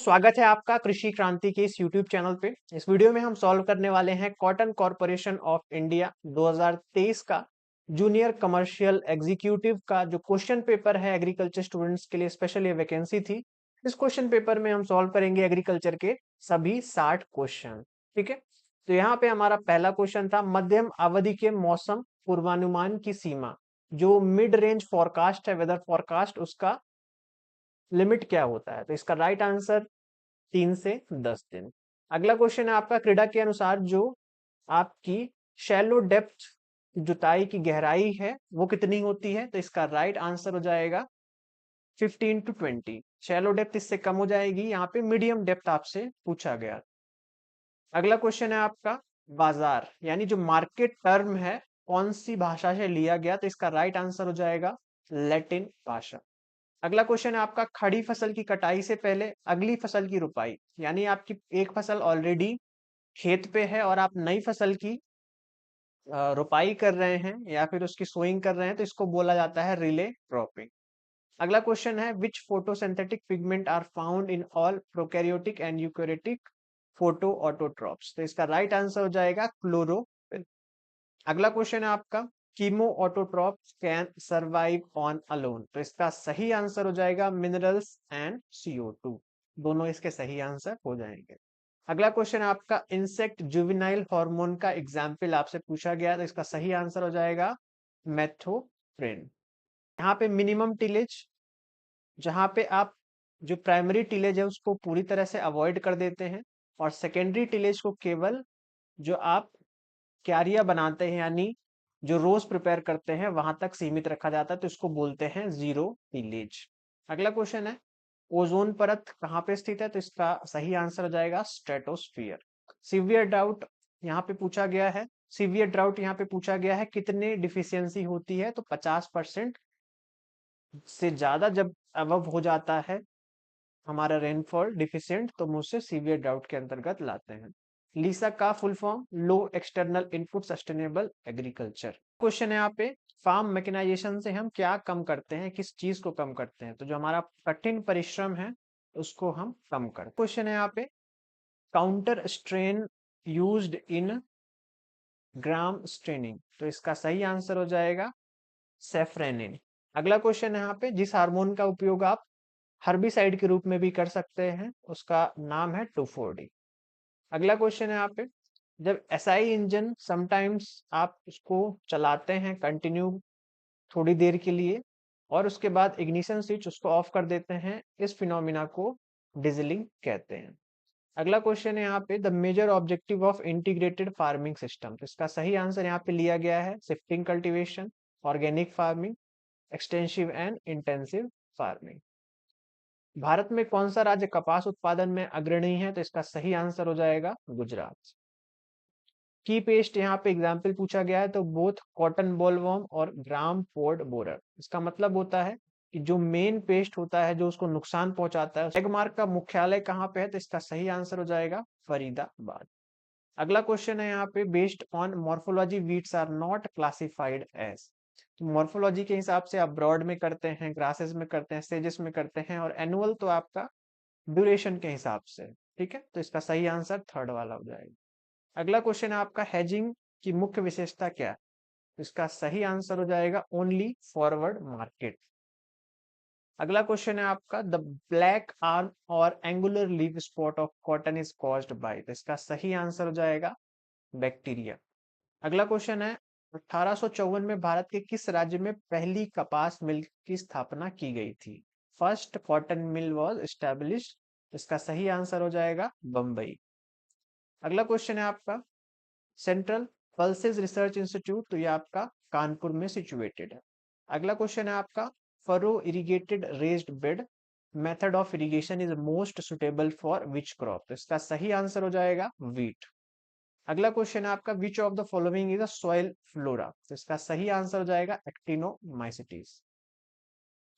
स्वागत है आपका कृषि क्रांति के इस YouTube चैनल पे। इस वीडियो में हम सॉल्व करने वाले हैं कॉटन कॉरपोरेशन ऑफ इंडिया 2023 का जूनियर कमर्शियल एग्जीक्यूटिव का जो क्वेश्चन पेपर है एग्रीकल्चर स्टूडेंट्स के लिए स्पेशल ये वैकेंसी थी। इस क्वेश्चन पेपर में हम सॉल्व करेंगे एग्रीकल्चर के सभी 60 क्वेश्चन। ठीक है, तो यहाँ पे हमारा पहला क्वेश्चन था मध्यम अवधि के मौसम पूर्वानुमान की सीमा। जो मिड रेंज फोरकास्ट है, वेदर फोरकास्ट, उसका लिमिट क्या होता है? तो इसका राइट आंसर 3 से 10 दिन। अगला क्वेश्चन है आपका क्रीडा के अनुसार जो आपकी शैलो डेप्थ जुताई की गहराई है वो कितनी होती है? तो इसका राइट आंसर हो जाएगा 15 to 20। शैलो डेप्थ इससे कम हो जाएगी, यहाँ पे मीडियम डेप्थ आपसे पूछा गया। अगला क्वेश्चन है आपका बाजार यानी जो मार्केट टर्म है कौन सी भाषा से लिया गया? तो इसका राइट आंसर हो जाएगा लैटिन भाषा। अगला क्वेश्चन है आपका खड़ी फसल की कटाई से पहले अगली फसल की रुपाई, यानी आपकी एक फसल ऑलरेडी खेत पे है और आप नई फसल की रुपाई कर रहे हैं या फिर उसकी सोइंग कर रहे हैं, तो इसको बोला जाता है रिले क्रॉपिंग। अगला क्वेश्चन है which photosynthetic pigment are found in all prokaryotic and eukaryotic photo autotrophs? तो इसका राइट आंसर हो जाएगा क्लोरोफिल। अगला क्वेश्चन है आपका chemo autotroph can survive on alone? तो इसका सही आंसर हो जाएगा मिनरल्स एंड CO2। दोनों इसके सही आंसर हो जाएंगे। अगला क्वेश्चन है आपका इंसेक्ट जुवेनाइल हार्मोन का एग्जाम्पल आपसे पूछा गया, तो इसका सही आंसर हो जाएगा मेथोप्रिन। यहाँ पे मिनिमम टिलेज, जहाँ पे आप जो प्राइमरी टिलेज है उसको पूरी तरह से अवॉइड कर देते हैं और सेकेंडरी टिलेज को केवल जो आप क्यारिया बनाते हैं यानी जो रोज प्रिपेयर करते हैं वहां तक सीमित रखा जाता है, तो इसको बोलते हैं जीरो टिलेज। अगला क्वेश्चन है ओजोन परत कहाँ पे स्थित है? तो इसका सही आंसर हो जाएगा स्ट्रेटोस्फियर। सीवियर ड्राउट यहाँ पे पूछा गया है। सीवियर ड्राउट यहाँ पे पूछा गया है कितने डिफिशियंसी होती है? तो 50% से ज्यादा जब अबव हो जाता है हमारा रेनफॉल डिफिशिएंट, तो हम उसे सीवियर ड्राउट के अंतर्गत लाते हैं। लीसा का full form low external input sustainable agriculture. Question है यहाँ पे फार्म मैकेनाइजेशन से हम क्या कम करते हैं, किस चीज को कम करते हैं? तो जो हमारा कठिन परिश्रम है उसको हम कम करते हैं। क्वेश्चन है यहाँ पे counter strain used in gram straining? तो इसका सही आंसर हो जाएगा सेफ्रेनिन। अगला क्वेश्चन है यहाँ पे जिस हार्मोन का उपयोग आप हर्बिसाइड के रूप में भी कर सकते हैं उसका नाम है 2,4-D। अगला क्वेश्चन है यहाँ पे जब SI इंजन समटाइम्स आप उसको चलाते हैं कंटिन्यू थोड़ी देर के लिए और उसके बाद इग्निशन स्विच उसको ऑफ कर देते हैं, इस फिनोमिना को डिजलिंग कहते हैं। अगला क्वेश्चन है यहाँ पे the major objective of integrated farming system? तो इसका सही आंसर यहाँ पे लिया गया है shifting cultivation, organic farming, extensive and intensive farming. Bharat में कौन सा राज्य कपास उत्पादन में अग्रणी है? तो इसका सही आंसर हो जाएगा गुजरात। की पेस्ट यहाँ पे एग्जाम्पल पूछा गया है, तो बोथ कॉटन बोलवर्म और ग्राम पोर्ड बोरर। इसका मतलब होता है कि जो मेन पेस्ट होता है जो उसको नुकसान पहुंचाता है। एगमार्क का मुख्यालय कहाँ पे है? तो इसका सही आंसर हो जाएगा फरीदाबाद। अगला क्वेश्चन है यहाँ पे based on morphology weeds are not classified as? तो मॉर्फोलॉजी के हिसाब से आप ब्रॉड में करते हैं, ग्रासेस में करते हैं, स्टेजेस में करते हैं और एनुअल तो आपका ड्यूरेशन के हिसाब से। ठीक है, तो इसका सही आंसर थर्ड वाला हो जाएगा। अगला क्वेश्चन है आपका हेजिंग की मुख्य विशेषता क्या है? तो इसका सही आंसर हो जाएगा ओनली फॉरवर्ड मार्केट। अगला क्वेश्चन है आपका द ब्लैक आर्म और angular leaf spot of cotton is caused by? तो इसका सही आंसर हो जाएगा बैक्टीरिया। अगला क्वेश्चन है 1854 में भारत के किस राज्य में पहली कपास मिल की स्थापना की गई थी? First cotton mill was established. इसका सही आंसर हो जाएगा बंबई। अगला क्वेश्चन है आपका सेंट्रल पल्सेस रिसर्च इंस्टीट्यूट, तो ये आपका कानपुर में सिचुएटेड है। अगला क्वेश्चन है आपका furrow irrigated raised bed method of irrigation is most suitable for which crop? तो इसका सही आंसर हो जाएगा वीट। अगला क्वेश्चन है आपका which of the following is a soil flora? तो इसका सही आंसर हो जाएगा एक्टिनोमाइसिटीज।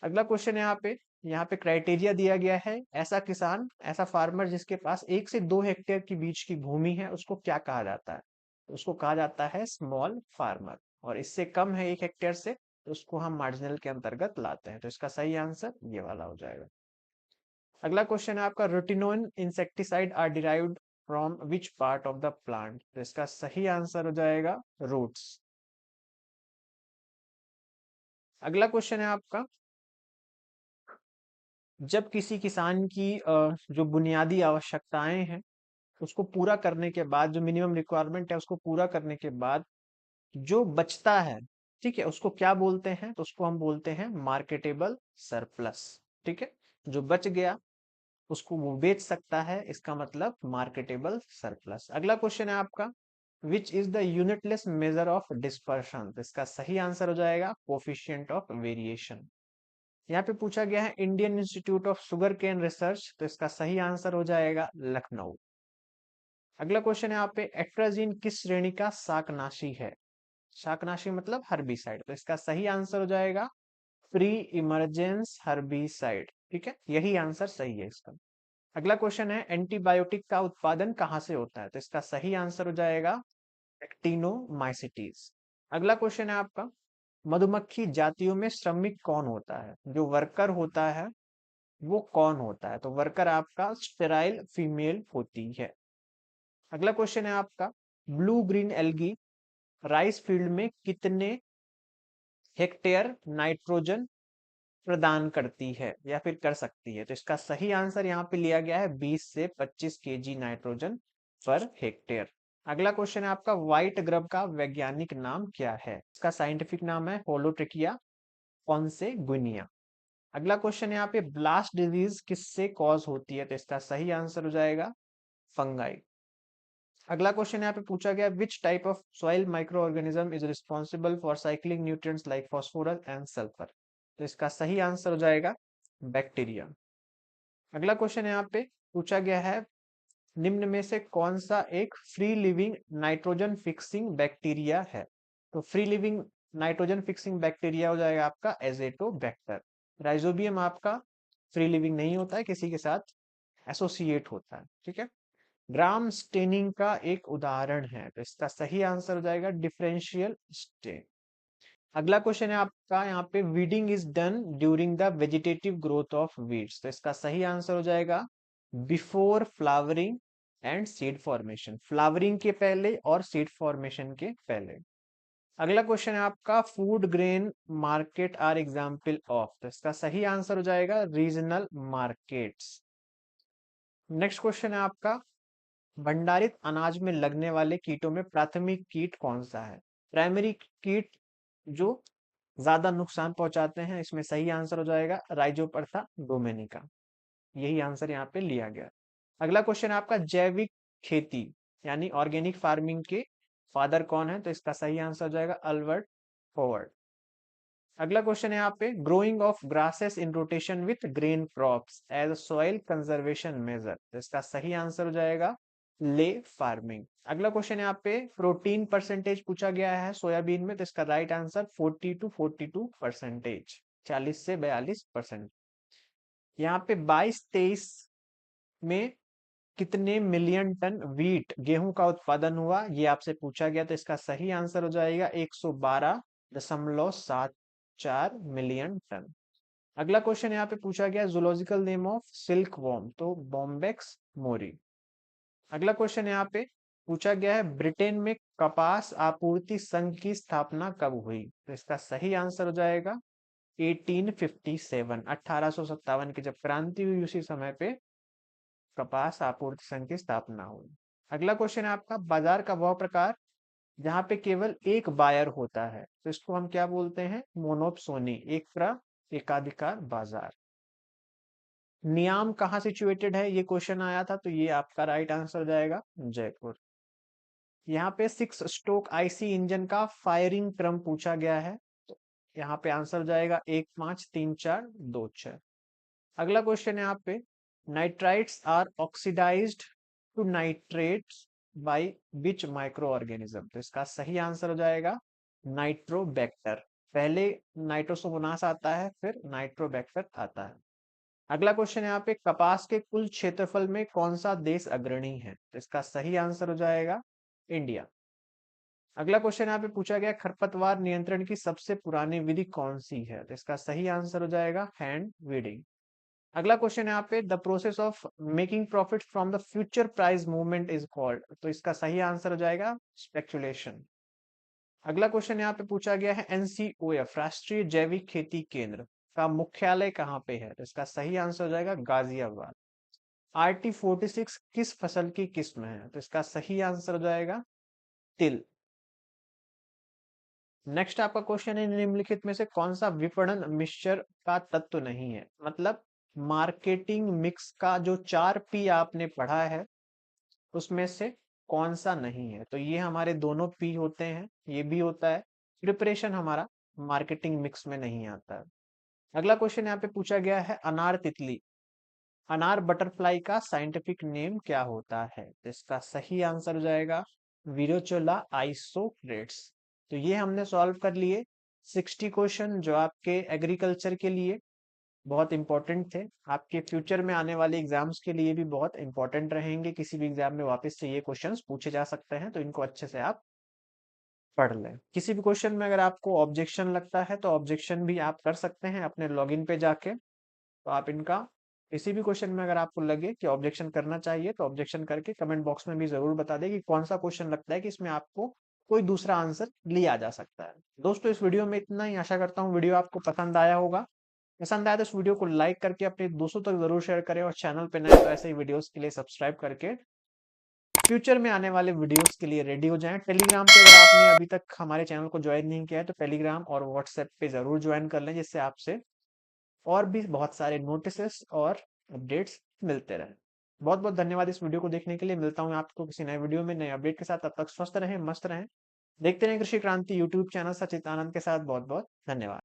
अगला क्वेश्चन है यहाँ पे क्राइटेरिया दिया गया है ऐसा किसान, ऐसा फार्मर जिसके पास 1 से 2 हेक्टेयर की बीच की भूमि है उसको क्या कहा जाता है? उसको कहा जाता है स्मॉल फार्मर, और इससे कम है 1 हेक्टेयर से तो उसको हम मार्जिनल के अंतर्गत लाते हैं। तो इसका सही आंसर ये वाला हो जाएगा। अगला क्वेश्चन है आपका, rotenone insecticide are derived from which part of the plant? तो इसका सही आंसर हो जाएगा रूट्स। अगला क्वेश्चन है आपका, जब किसी किसान की जो बुनियादी आवश्यकताएं हैं उसको पूरा करने के बाद, जो मिनिमम रिक्वायरमेंट है उसको पूरा करने के बाद जो बचता है, ठीक है, उसको क्या बोलते हैं? तो उसको हम बोलते हैं मार्केटेबल सरप्लस। ठीक है, जो बच गया उसको वो बेच सकता है, इसका मतलब मार्केटेबल सरप्लस। अगला क्वेश्चन है आपका, which is the unitless measure of dispersion? तो इसका सही आंसर हो जाएगा कोफिशिएंट ऑफ वेरिएशन। यहाँ पे पूछा गया है Indian Institute of Sugarcane Research, तो इसका सही आंसर हो जाएगा लखनऊ। अगला क्वेश्चन है यहाँ पे, एट्राजीन किस श्रेणी का शाकनाशी है? शाकनाशी मतलब हर्बिसाइड, तो इसका सही आंसर हो जाएगा प्री इमरजेंस हर्बिसाइड। ठीक है, यही आंसर सही है इसका। अगला क्वेश्चन है, एंटीबायोटिक का उत्पादन कहाँ से होता है? तो इसका सही आंसर हो जाएगा एक्टिनोमाइसिटीज। अगला क्वेश्चन है आपका, मधुमक्खी जातियों में श्रमिक कौन होता है? जो वर्कर होता है वो कौन होता है? तो वर्कर आपका स्टेराइल फीमेल होती है। अगला क्वेश्चन है आपका, blue green algae rice field में कितने हेक्टेयर नाइट्रोजन प्रदान करती है या फिर कर सकती है? तो इसका सही आंसर यहाँ पे लिया गया है 20 से 25 केजी नाइट्रोजन पर हेक्टेयर। अगला क्वेश्चन है आपका, व्हाइट ग्रब का वैज्ञानिक नाम क्या है? इसका साइंटिफिक नाम है होलोट्रिकिया पॉन्सेगुनिया। अगला क्वेश्चन है यहाँ पे, ब्लास्ट डिजीज किससे कॉज होती है? तो इसका सही आंसर हो जाएगा फंगाई। अगला क्वेश्चन यहाँ पे पूछा गया, which type of soil micro organism is responsible for cycling nutrients like phosphorus and sulphur? तो इसका सही आंसर हो जाएगा बैक्टीरिया। अगला क्वेश्चन यहाँ पे पूछा गया है, निम्न में से कौन सा एक free living nitrogen fixing bacteria है? तो free living nitrogen fixing bacteria हो जाएगा आपका एजेटोबैक्टर। राइजोबियम आपका फ्री लिविंग नहीं होता है, किसी के साथ एसोसिएट होता है। ठीक है, ग्राम स्टेनिंग का एक उदाहरण है, तो इसका सही आंसर हो जाएगा डिफरेंशियल स्टेन। अगला क्वेश्चन है आपका यहाँ पे, weeding is done during the vegetative growth of weeds? तो इसका सही आंसर हो जाएगा before flowering and seed formation. Flowering के पहले और सीड फॉर्मेशन के पहले। अगला क्वेश्चन है आपका, food grain market are example of? तो इसका सही आंसर हो जाएगा रीजनल मार्केट्स। नेक्स्ट क्वेश्चन है आपका, भंडारित अनाज में लगने वाले कीटों में प्राथमिक कीट कौन सा है? प्राइमरी कीट जो ज्यादा नुकसान पहुंचाते हैं, इसमें सही आंसर हो जाएगा राइजोपरथा डोमेनिका। यही आंसर यहाँ पे लिया गया। अगला क्वेश्चन आपका, जैविक खेती यानी ऑर्गेनिक फार्मिंग के फादर कौन है? तो इसका सही आंसर हो जाएगा अल्बर्ट फॉवर्ड। अगला क्वेश्चन है यहाँ पे, growing of grasses in rotation with grain crops as soil conservation measure? तो इसका सही आंसर हो जाएगा ले फार्मिंग। अगला क्वेश्चन यहाँ पे, प्रोटीन परसेंटेज पूछा गया है सोयाबीन में, तो इसका राइट आंसर 40 to 42%, 40 से 42%। यहाँ पे 22-23 में कितने मिलियन टन व्हीट गेहूं का उत्पादन हुआ, ये आपसे पूछा गया, तो इसका सही आंसर हो जाएगा 112.74 मिलियन टन। अगला क्वेश्चन यहाँ पे पूछा गया, zoological name of silk worm? तो बॉम्बेक्स मोरी। अगला क्वेश्चन यहाँ पे पूछा गया है, ब्रिटेन में कपास आपूर्ति संघ की स्थापना कब हुई? तो इसका सही आंसर हो जाएगा 1857, 1857 की जब क्रांति हुई उसी समय पे कपास आपूर्ति संघ की स्थापना हुई। अगला क्वेश्चन है आपका, बाजार का वह प्रकार जहाँ पे केवल एक बायर होता है, तो इसको हम क्या बोलते हैं? मोनोप्सोनी, एकाधिकार बाजार। नियाम कहाँ सिचुएटेड है, ये क्वेश्चन आया था, तो ये आपका राइट आंसर हो जाएगा जयपुर। यहाँ पे 6 स्ट्रोक IC इंजन का फायरिंग क्रम पूछा गया है, तो यहाँ पे आंसर हो जाएगा 1-5-3-4-2-6। अगला क्वेश्चन है यहाँ पे, nitrites are oxidised to nitrates by which micro organism? तो इसका सही आंसर हो जाएगा नाइट्रोबैक्टर। पहले नाइट्रोसोमोनास आता है, फिर नाइट्रोबैक्टर आता है। अगला क्वेश्चन यहाँ पे, कपास के कुल क्षेत्रफल में कौन सा देश अग्रणी है? तो इसका सही आंसर हो जाएगा इंडिया। अगला क्वेश्चन यहाँ पे पूछा गया, खरपतवार नियंत्रण की सबसे पुरानी विधि कौन सी है? तो इसका सही आंसर हो जाएगा हैंड वीडिंग। अगला क्वेश्चन यहाँ पे, the process of making profit from the future price movement is called, तो इसका सही आंसर हो जाएगा स्पेक्यूलेशन। अगला क्वेश्चन यहाँ पे पूछा गया है, एनसीओएफ राष्ट्रीय जैविक खेती केंद्र का मुख्यालय कहाँ पे है, तो इसका सही आंसर हो जाएगा गाजियाबाद। RT46 किस फसल की किस्म है, तो इसका सही आंसर हो जाएगा तिल। नेक्स्ट आपका क्वेश्चन है, निम्नलिखित में से कौन सा विपणन मिक्सचर का तत्व नहीं है, मतलब मार्केटिंग मिक्स का जो 4P आपने पढ़ा है उसमें से कौन सा नहीं है, तो ये हमारे दोनों P होते हैं, ये भी होता है, प्रिपरेशन हमारा मार्केटिंग मिक्स में नहीं आता है। अगला क्वेश्चन यहाँ पे पूछा गया है, अनार तितली अनार बटरफ्लाई का साइंटिफिक नेम क्या होता है, तो इसका सही आंसर हो जाएगा वीरोचोला आइसोक्रेट्स। तो ये हमने सॉल्व कर लिए 60 क्वेश्चन जो आपके एग्रीकल्चर के लिए बहुत इंपॉर्टेंट थे, आपके फ्यूचर में आने वाले एग्जाम्स के लिए भी बहुत इंपॉर्टेंट रहेंगे, किसी भी एग्जाम में वापस से ये क्वेश्चंस पूछे जा सकते हैं, तो इनको अच्छे से आप पढ़ लें। किसी भी क्वेश्चन में अगर आपको ऑब्जेक्शन लगता है तो ऑब्जेक्शन भी आप कर सकते हैं अपने लॉगिन पे जाके, तो आप इनका किसी भी क्वेश्चन में अगर आपको लगे कि ऑब्जेक्शन करना चाहिए तो ऑब्जेक्शन करके कमेंट बॉक्स में भी जरूर बता दें कि कौन सा क्वेश्चन लगता है कि इसमें आपको कोई दूसरा आंसर लिया जा सकता है। दोस्तों इस वीडियो में इतना ही, आशा करता हूँ वीडियो आपको पसंद आया होगा। पसंद आया तो इस वीडियो को लाइक करके अपने दोस्तों तक जरूर शेयर करें, और चैनल पे नए तो ऐसे ही वीडियोस के लिए सब्सक्राइब करके फ्यूचर में आने वाले वीडियोस के लिए रेडी हो जाएं। टेलीग्राम पे अगर आपने अभी तक हमारे चैनल को ज्वाइन नहीं किया है तो टेलीग्राम और व्हाट्सएप पे जरूर ज्वाइन कर लें, जिससे आपसे और भी बहुत सारे नोटिसेस और अपडेट्स मिलते रहे। बहुत बहुत धन्यवाद इस वीडियो को देखने के लिए। मिलता हूँ आपको किसी नए वीडियो में नए अपडेट के साथ, तब तक स्वस्थ रहें, मस्त रहें, देखते रहें कृषि क्रांति यूट्यूब चैनल। सचित आनंद के साथ बहुत बहुत धन्यवाद।